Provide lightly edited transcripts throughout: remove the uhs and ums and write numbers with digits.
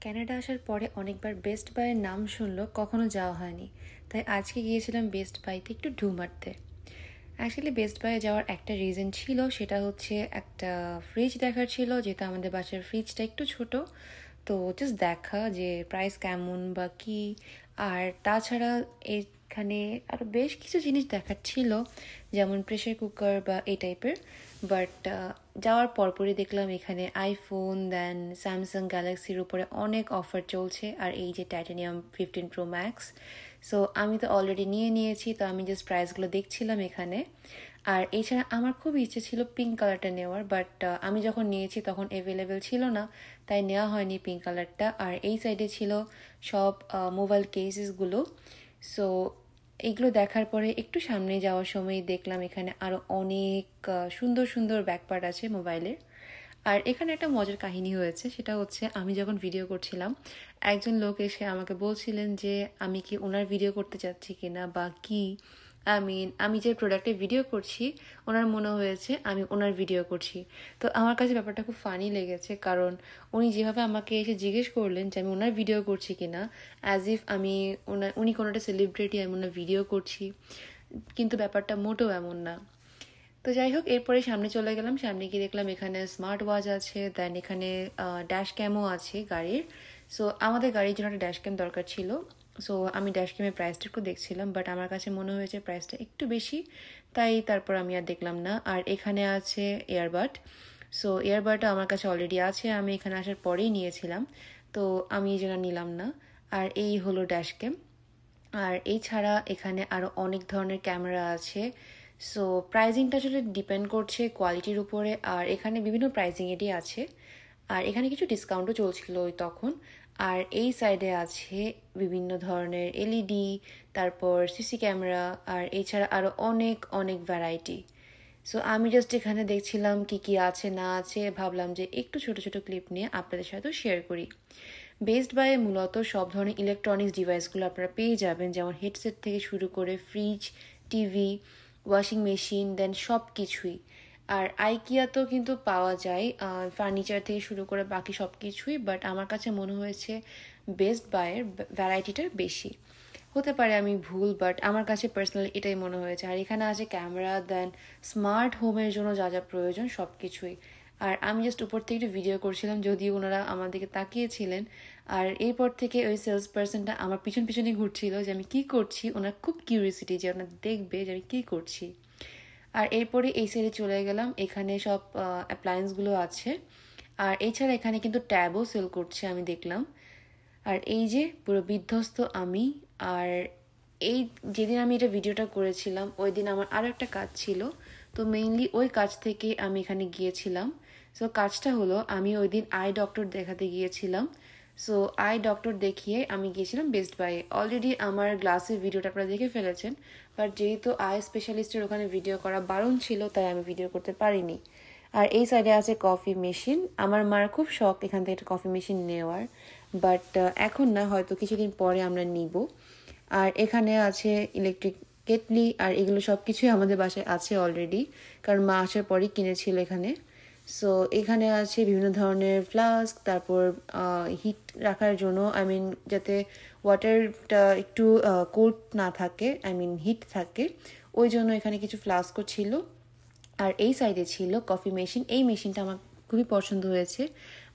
Canada আসার পরে অনেকবার বেস্ট বাইয়ের নাম শুনলো, কখনো যাওয়া হয়নি। তাই আজকে গিয়েছিলাম বেস্ট বাইতে একটু ঢু মারতে। অ্যাকচুয়ালি বেস্ট বাইয়ে যাওয়ার একটা রিজন ছিল, সেটা হচ্ছে একটা ফ্রিজ দেখার ছিল, যেটা আমাদের বাসার ফ্রিজটা একটু ছোট। তো জাস্ট দেখা যে প্রাইস কেমন বা কী। আর তাছাড়া এখানে আরও বেশ কিছু জিনিস দেখার ছিল, যেমন প্রেশার কুকার বা এই টাইপের। বাট যাওয়ার পরপরই দেখলাম এখানে আইফোন দেন স্যামসাং গ্যালাক্সির উপরে অনেক অফার চলছে, আর এই যে টাইটানিয়াম 15 Pro Max। সো আমি তো অলরেডি নিয়েছি, তো আমি জাস্ট প্রাইসগুলো দেখছিলাম এখানে। আর এছাড়া আমার খুব ইচ্ছে ছিল পিঙ্ক কালারটা নেওয়ার, বাট আমি যখন নিয়েছি তখন অ্যাভেলেবেল ছিল না, তাই নেওয়া হয়নি পিঙ্ক কালারটা। আর এই সাইডে ছিল সব মোবাইল কেসেসগুলো। সো এইগুলো দেখার পরে একটু সামনে যাওয়ার সময় দেখলাম এখানে আরও অনেক সুন্দর সুন্দর ব্যাকপার্ট আছে মোবাইলের। আর এখানে একটা মজার কাহিনী হয়েছে, সেটা হচ্ছে আমি যখন ভিডিও করছিলাম একজন লোক এসে আমাকে বলছিলেন যে আমি কি ওনার ভিডিও করতে চাচ্ছি কিনা বা কি। আমি যে প্রোডাক্টের ভিডিও করছি ওনার মনে হয়েছে আমি ওনার ভিডিও করছি। তো আমার কাছে ব্যাপারটা খুব ফানি লেগেছে, কারণ উনি যেভাবে আমাকে এসে জিজ্ঞেস করলেন যে আমি ওনার ভিডিও করছি কিনা, অ্যাজ ইফ উনি কোনো একটা সেলিব্রিটি, আমি ওনার ভিডিও করছি, কিন্তু ব্যাপারটা মোটেও এমন না। তো যাই হোক, এরপরে সামনে চলে গেলাম। সামনে গিয়ে দেখলাম এখানে স্মার্ট ওয়াচ আছে, দেন এখানে ড্যাশ ক্যামও আছে গাড়ির। সো আমাদের গাড়ির জন্য একটা ড্যাশ ক্যাম দরকার ছিল। সো আমি ড্যাশ ক্যামের প্রাইসটা একটু দেখছিলাম, বাট আমার কাছে মনে হয়েছে প্রাইসটা একটু বেশি, তাই তারপর আমি আর দেখলাম না। আর এখানে আছে এয়ারবাড। সো এয়ারবাডটা আমার কাছে অলরেডি আছে, আমি এখানে আসার পরেই নিয়েছিলাম, তো আমি এই জন্য নিলাম না। আর এই হলো ড্যাশ ক্যাম। আর এছাড়া এখানে আরও অনেক ধরনের ক্যামেরা আছে। সো প্রাইজিংটা আসলে ডিপেন্ড করছে কোয়ালিটির উপরে, আর এখানে বিভিন্ন প্রাইজিংয়েরই আছে। আর এখানে কিছু ডিসকাউন্টও চলছিল ওই তখন। আর এই সাইডে আছে বিভিন্ন ধরনের এলইডি, তারপর সিসি ক্যামেরা, আর এছাড়া আরও অনেক অনেক ভ্যারাইটি। সো আমি জাস্ট এখানে দেখছিলাম কি কি আছে না আছে, ভাবলাম যে একটু ছোট ছোট ক্লিপ নিয়ে আপনাদের সাথেও শেয়ার করি। বেস্ট বাই মূলত সব ধরনের ইলেকট্রনিক্স ডিভাইসগুলো আপনারা পেয়ে যাবেন, যেমন হেডসেট থেকে শুরু করে ফ্রিজ, টিভি, ওয়াশিং মেশিন, দেন সব কিছুই। আর আইকিয়াতেও কিন্তু পাওয়া যায় ফার্নিচার থেকে শুরু করে বাকি সব কিছুই, বাট আমার কাছে মনে হয়েছে বেস্ট বাইয়ের ভ্যারাইটিটা বেশি। হতে পারে আমি ভুল, বাট আমার কাছে পার্সোনালি এটাই মনে হয়েছে। আর এখানে আছে ক্যামেরা, দেন স্মার্ট হোমের জন্য যা যা প্রয়োজন সব কিছুই। আর আমি জাস্ট উপর থেকে একটু ভিডিও করছিলাম, যদিও ওনারা আমার দিকে তাকিয়েছিলেন। আর এরপর থেকে ওই সেলস পার্সনটা আমার পিছন পিছনে ঘুরছিল যে আমি কী করছি, ওনার খুব কিউরিয়াসিটি যে ওনার দেখবে যে আমি কী করছি। আর এরপরে এই সাইডে চলে গেলাম, এখানে সব অ্যাপ্লায়েন্সগুলো আছে। আর এছাড়া এখানে কিন্তু ট্যাবও সেল করছে আমি দেখলাম। আর এই যে পুরো বিধ্বস্ত আমি। আর এই যেদিন আমি এটা ভিডিওটা করেছিলাম ওই দিন আমার আরও একটা কাজ ছিল, তো মেইনলি ওই কাজ থেকে আমি এখানে গিয়েছিলাম। সো কাজটা হলো, আমি ওই দিন আই ডক্টর দেখাতে গিয়েছিলাম। সো আই ডক্টর দেখিয়ে আমি গিয়েছিলাম বেস্ট বাইয়ে। অলরেডি আমার গ্লাসের ভিডিওটা আপনারা দেখে ফেলেছেন, বাট যেহেতু আই স্পেশালিস্টের ওখানে ভিডিও করা বারণ ছিল, তাই আমি ভিডিও করতে পারিনি। আর এই সাইডে আছে কফি মেশিন। আমার মার খুব শখ এখান থেকে একটা কফি মেশিন নেওয়ার, বাট এখন না, হয়তো কিছুদিন পরে আমরা নিব। আর এখানে আছে ইলেকট্রিক কেটলি, আর এগুলো সব কিছুই আমাদের বাসায় আছে অলরেডি, কারণ মা আসার পরই কিনেছিল এখানে। সো এখানে আছে বিভিন্ন ধরনের ফ্লাস্ক, তারপর হিট রাখার জন্য, যাতে ওয়াটারটা একটু কোল্ড না থাকে, হিট থাকে, ওই জন্য এখানে কিছু ফ্লাস্কও ছিল। আর এই সাইডে ছিল কফি মেশিন। এই মেশিনটা আমার খুবই পছন্দ হয়েছে,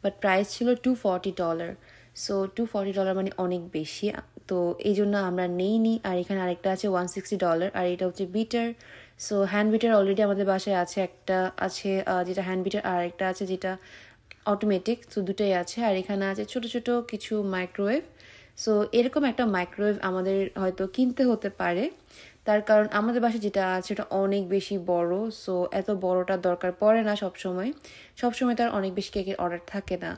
বাট প্রাইস ছিল $240। সো $240 মানে অনেক বেশি, তো এই জন্য আমরা নেইনি। আর এখানে আরেকটা আছে $160, আর এটা হচ্ছে bitter. So hand bitter already আমাদের বাসায় আছে, একটা আছে যেটা হ্যান্ড বিটার, আর একটা আছে যেটা অটোমেটিক। সো দুটোই আছে। আর এখানে আছে ছোট ছোট কিছু মাইক্রোওয়েভ। সো এরকম একটা মাইক্রোওয়েভ আমাদের হয়তো কিনতে হতে পারে, তার কারণ আমাদের বাসায় যেটা আছে ওটা অনেক বেশি বড়। সো এত বড়টা দরকার পড়ে না সবসময় তার অনেক বেশি কেকের অর্ডার থাকে না।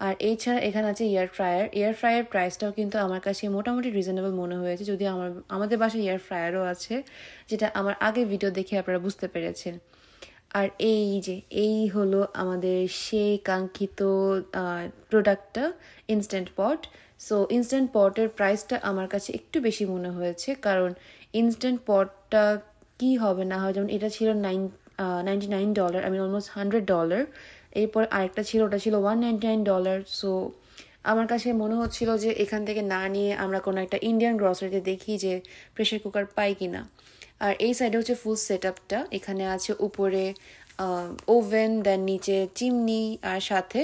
আর এছাড়া এখানে আছে এয়ার ফ্রায়ার প্রাইসটাও কিন্তু আমার কাছে মোটামুটি রিজনেবল মনে হয়েছে, যদিও আমাদের বাসায় এয়ার ফ্রায়ারও আছে, যেটা আমার আগে ভিডিও দেখে আপনারা বুঝতে পেরেছেন। আর এই হলো আমাদের সেই কাঙ্ক্ষিত প্রোডাক্টটা, ইনস্ট্যান্ট পট। সো ইনস্ট্যান্ট পটের প্রাইসটা আমার কাছে একটু বেশি মনে হয়েছে, কারণ ইনস্ট্যান্ট পটটা কি হবে না হয়, যেমন এটা ছিল $99, অলমোস্ট $100। এরপর আরেকটা ছিল, ওটা ছিল $199। সো আমার কাছে মনে হচ্ছিল যে এখান থেকে না নিয়ে আমরা কোনো একটা ইন্ডিয়ান গ্রসারিতে দেখি যে প্রেশার কুকার পাই কিনা। আর এই সাইডে হচ্ছে ফুল সেট আপটা, এখানে আছে উপরে ওভেন, দেন নিচে চিমনি, আর সাথে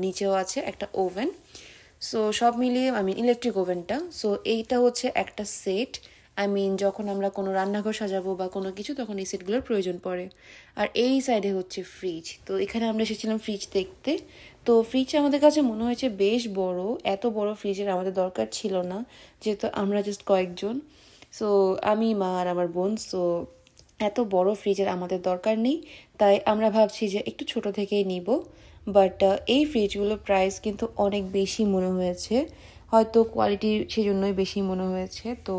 নিচেও আছে একটা ওভেন। সো সব মিলিয়ে ইলেকট্রিক ওভেনটা। সো এইটা হচ্ছে একটা সেট। যখন আমরা কোনো রান্নাঘর সাজাবো বা কোনো কিছু, তখন এই সেটগুলোর প্রয়োজন পড়ে। আর এই সাইডে হচ্ছে ফ্রিজ। তো এখানে আমরা এসেছিলাম ফ্রিজ দেখতে। তো ফ্রিজ আমাদের কাছে মনে হয়েছে বেশ বড়। এত বড় ফ্রিজের আমাদের দরকার ছিল না, যেহেতু আমরা জাস্ট কয়েকজন। সো আমি, মা আর আমার বোন। সো এত বড় ফ্রিজের আমাদের দরকার নেই, তাই আমরা ভাবছি যে একটু ছোট থেকেই নিব। বাট এই ফ্রিজগুলোর প্রাইস কিন্তু অনেক বেশি মনে হয়েছে, হয়তো কোয়ালিটি সেজন্যই বেশি মনে হয়েছে। তো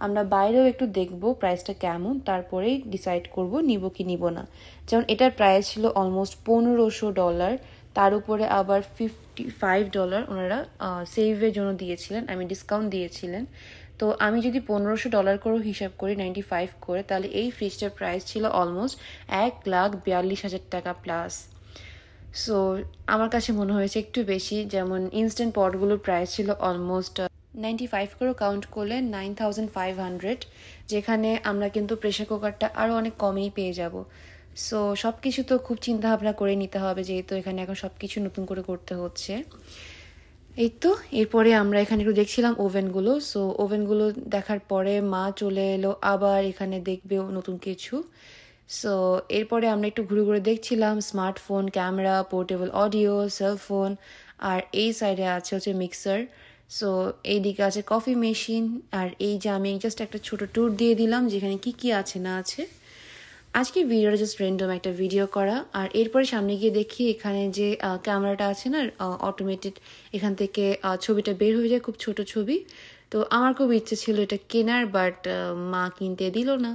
আমরা বাইরেও একটু দেখব প্রাইসটা কেমন, তারপরেই ডিসাইড করব নিব কি নিব না। যেমন এটার প্রাইস ছিল অলমোস্ট $1500, তার উপরে আবার $55 ওনারা সেভের জন্য দিয়েছিলেন, ডিসকাউন্ট দিয়েছিলেন। তো আমি যদি $1500 করেও হিসাব করি, 95 করে, তাহলে এই ফ্রিজটার প্রাইস ছিল অলমোস্ট $1,42,000 প্লাস। সো আমার কাছে মনে হয়েছে একটু বেশি। যেমন ইনস্ট্যান্ট পটগুলোর প্রাইস ছিল অলমোস্ট 95 করে কাউন্ট করলে 9500, যেখানে আমরা কিন্তু প্রেশার কুকারটা আরও অনেক কমেই পেয়ে যাব। সো সব কিছু তো খুব চিন্তাভাবনা করে নিতে হবে, যেহেতু এখানে এখন সব কিছু নতুন করে করতে হচ্ছে। এই তো এরপরে আমরা এখানে একটু দেখছিলাম ওভেনগুলো। সো ওভেনগুলো দেখার পরে মা চলে এলো আবার এখানে দেখবেও নতুন কিছু। সো এরপরে আমরা একটু ঘুরে ঘুরে দেখছিলাম smartphone, camera, portable audio, cellphone, আর এই সাইডে আছে হচ্ছে মিক্সার। সো এইদিকে আছে কফি মেশিন। আর এই যে আমি জাস্ট একটা ছোট ট্যুর দিয়ে দিলাম যেখানে কি কি আছে না আছে। আজকে ভিডিওটা জাস্ট র্যান্ডম একটা ভিডিও করা। আর এরপরে সামনে গিয়ে দেখি এখানে যে ক্যামেরাটা আছে না, অটোমেটেড, এখান থেকে ছবিটা বের হয়ে যায়, খুব ছোট ছবি। তো আমার খুব ইচ্ছে ছিল এটা কেনার, বাট মা কিনতে দিল না।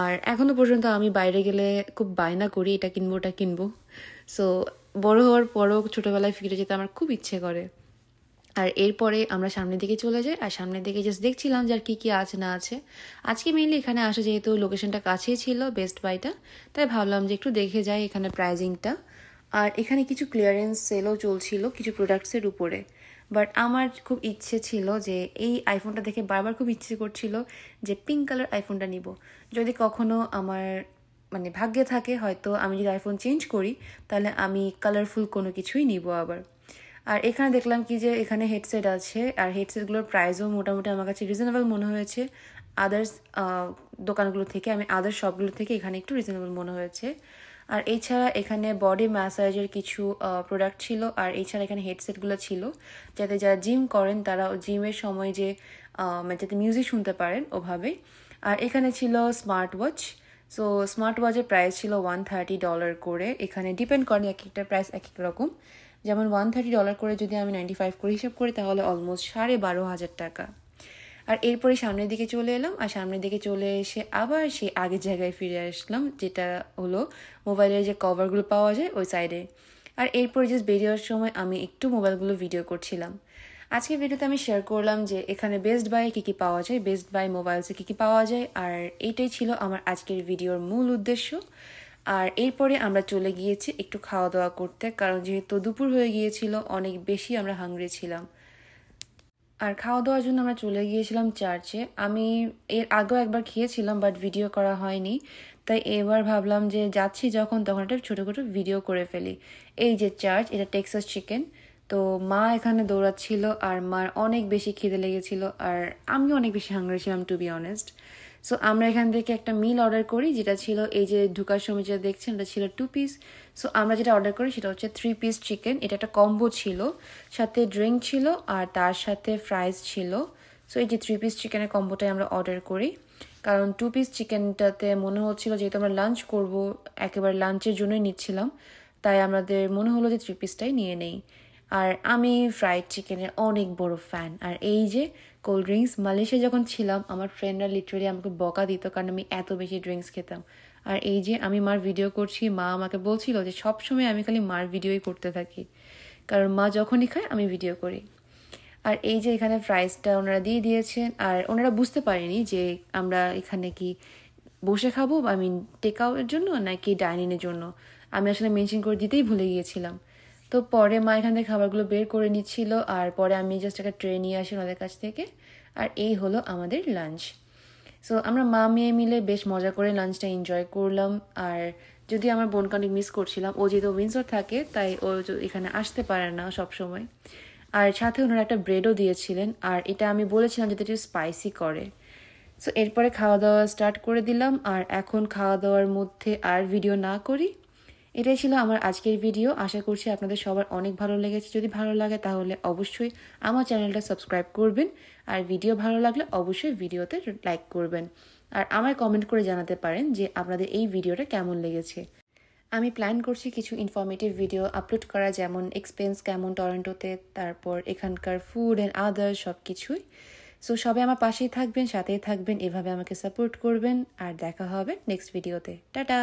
আর এখনো পর্যন্ত আমি বাইরে গেলে খুব বায়না করি এটা কিনবো ওটা কিনবো। সো বড় হওয়ার পরও ছোটবেলায় ফিরে যেতে আমার খুব ইচ্ছে করে। আর এরপরে আমরা সামনের দিকে চলে যাই, আর সামনের দিকে জাস্ট দেখছিলাম যে আর কী কী আছে না আছে। আজকে মেইনলি এখানে আসা, যেহেতু লোকেশনটা কাছেই ছিল বেস্ট বাইটা, তাই ভাবলাম যে একটু দেখে যাই এখানে প্রাইজিংটা। আর এখানে কিছু ক্লিয়ারেন্স সেলও চলছিল কিছু প্রোডাক্টসের উপরে। বাট আমার খুব ইচ্ছে ছিল যে এই আইফোনটা দেখে বারবার খুব ইচ্ছে করছিল যে পিঙ্ক কালার আইফোনটা নিব। যদি কখনো আমার ভাগ্যে থাকে, হয়তো আমি যদি আইফোন চেঞ্জ করি, তাহলে আমি কালারফুল কোনো কিছুই নিব আবার। আর এখানে দেখলাম কি যে এখানে হেডসেট আছে, আর হেডসেটগুলোর প্রাইসও মোটামুটি আমার কাছে রিজনেবল মনে হয়েছে আদার্স দোকানগুলো থেকে। আদার্স শপগুলো থেকে এখানে একটু রিজনেবল মনে হয়েছে। আর এছাড়া এখানে বডি ম্যাসাজের কিছু প্রোডাক্ট ছিল। আর এছাড়া এখানে হেডসেটগুলো ছিল যাতে যারা জিম করেন তারা জিমের সময় যে যাতে মিউজিক শুনতে পারেন ওভাবে। আর এখানে ছিল স্মার্ট ওয়াচ। সো স্মার্ট ওয়াচের প্রাইস ছিল $130 করে। এখানে ডিপেন্ড করে এক একটা প্রাইস এক এক রকম। যেমন $130 করে যদি আমি 95 করে হিসাব করি, তাহলে অলমোস্ট $12,500। আর এরপরে সামনের দিকে চলে এলাম, আর সামনের দিকে চলে এসে আবার সেই আগের জায়গায় ফিরে আসলাম, যেটা হলো মোবাইলের যে কভারগুলো পাওয়া যায় ওই সাইডে। আর এরপরে জাস্ট বেরিয়ে সময় আমি একটু মোবাইলগুলো ভিডিও করছিলাম। আজকের ভিডিওতে আমি শেয়ার করলাম যে এখানে বেস্ট বাই কী কী পাওয়া যায়, বেস্ট বাই মোবাইলসে কী কী পাওয়া যায়। আর এইটাই ছিল আমার আজকের ভিডিওর মূল উদ্দেশ্য। আর এরপরে আমরা চলে গিয়েছি একটু খাওয়া দাওয়া করতে, কারণ যেহেতু দুপুর হয়ে গিয়েছিল, অনেক বেশি আমরা হাংরি ছিলাম। আর খাওয়া দাওয়ার জন্য আমরা চলে গিয়েছিলাম চার্চে। আমি এর আগেও একবার খেয়েছিলাম, বাট ভিডিও করা হয়নি, তাই এবার ভাবলাম যে যাচ্ছি যখন, তখন একটা ছোটো ছোটো ভিডিও করে ফেলি। এই যে চার্চ, এটা টেক্সাস চিকেন। তো মা এখানে দৌড়াচ্ছিল, আর মার অনেক বেশি খিদে লেগেছিল, আর আমিও অনেক বেশি হাংরি ছিলাম টু বি অনেস্ট। সো আমরা এখান থেকে একটা মিল অর্ডার করি, যেটা ছিল এই যে ঢুকার সময় যেটা দেখছেন, এটা ছিল 2 পিস। সো আমরা যেটা অর্ডার করি সেটা হচ্ছে 3 পিস চিকেন। এটা একটা কম্বো ছিল, সাথে ড্রিঙ্ক ছিল আর তার সাথে ফ্রাইজ ছিল। সো এই যে 3 পিস চিকেনের কম্বোটাই আমরা অর্ডার করি, কারণ 2 পিস চিকেনটাতে মনে হচ্ছিল যেহেতু আমরা লাঞ্চ করব, একেবারে লাঞ্চের জন্যই নিচ্ছিলাম, তাই আমাদের মনে হলো যে 3 পিসটাই নিয়ে নেই। আর আমি ফ্রাইড চিকেনের অনেক বড় ফ্যান। আর এই যে কোল্ড ড্রিঙ্কস, মালয়েশিয়া যখন ছিলাম আমার ফ্রেন্ডরা লিটারালি আমাকে বকা দিত, কারণ আমি এত বেশি ড্রিঙ্কস খেতাম। আর এই যে আমি মার ভিডিও করছি, মা আমাকে বলছিল যে সবসময় আমি খালি মার ভিডিওই করতে থাকি, কারণ মা যখনই খায় আমি ভিডিও করি। আর এই যে এখানে ফ্রাইসটা ওনারা দিয়ে দিয়েছেন, আর ওনারা বুঝতে পারেনি যে আমরা এখানে কি বসে খাবো, টেক আউটের জন্য নাকি ডাইনিংয়ের জন্য। আমি আসলে মেনশন করে দিতেই ভুলে গিয়েছিলাম। তো পরে মা এখান থেকে খাবারগুলো বের করে নিচ্ছিল, আর পরে আমি জাস্ট একটা ট্রে নিয়ে আসি ওদের কাছ থেকে। আর এই হলো আমাদের লাঞ্চ। সো আমরা মা মেয়ে মিলে বেশ মজা করে লাঞ্চটা এনজয় করলাম। আর যদি আমার বোনকে অনেক মিস করছিলাম, ও যেহেতু উইন্ডসর থাকে তাই ও এখানে আসতে পারে না সব সময়। আর সাথে ওনারা একটা ব্রেডও দিয়েছিলেন, আর এটা আমি বলেছিলাম যাতে একটু স্পাইসি করে। সো এরপরে খাওয়া দাওয়া স্টার্ট করে দিলাম, আর এখন খাওয়া দাওয়ার মধ্যে আর ভিডিও না করি। এটাই ছিল আমার আজকের ভিডিও। আশা করছি আপনাদের সবার অনেক ভালো লেগেছে। যদি ভালো লাগে তাহলে অবশ্যই আমার চ্যানেলটা সাবস্ক্রাইব করবেন, আর ভিডিও ভালো লাগলে অবশ্যই ভিডিওতে লাইক করবেন। আর আমায় কমেন্ট করে জানাতে পারেন যে আপনাদের এই ভিডিওটা কেমন লেগেছে। আমি প্ল্যান করছি কিছু ইনফরমেটিভ ভিডিও আপলোড করা, যেমন এক্সপেন্স কেমন টরন্টোতে, তারপর এখানকার ফুড অ্যান্ড আদার্স সব কিছুই। সো সবাই আমার পাশেই থাকবেন, সাথেই থাকবেন, এভাবে আমাকে সাপোর্ট করবেন। আর দেখা হবে নেক্সট ভিডিওতে। টাটা।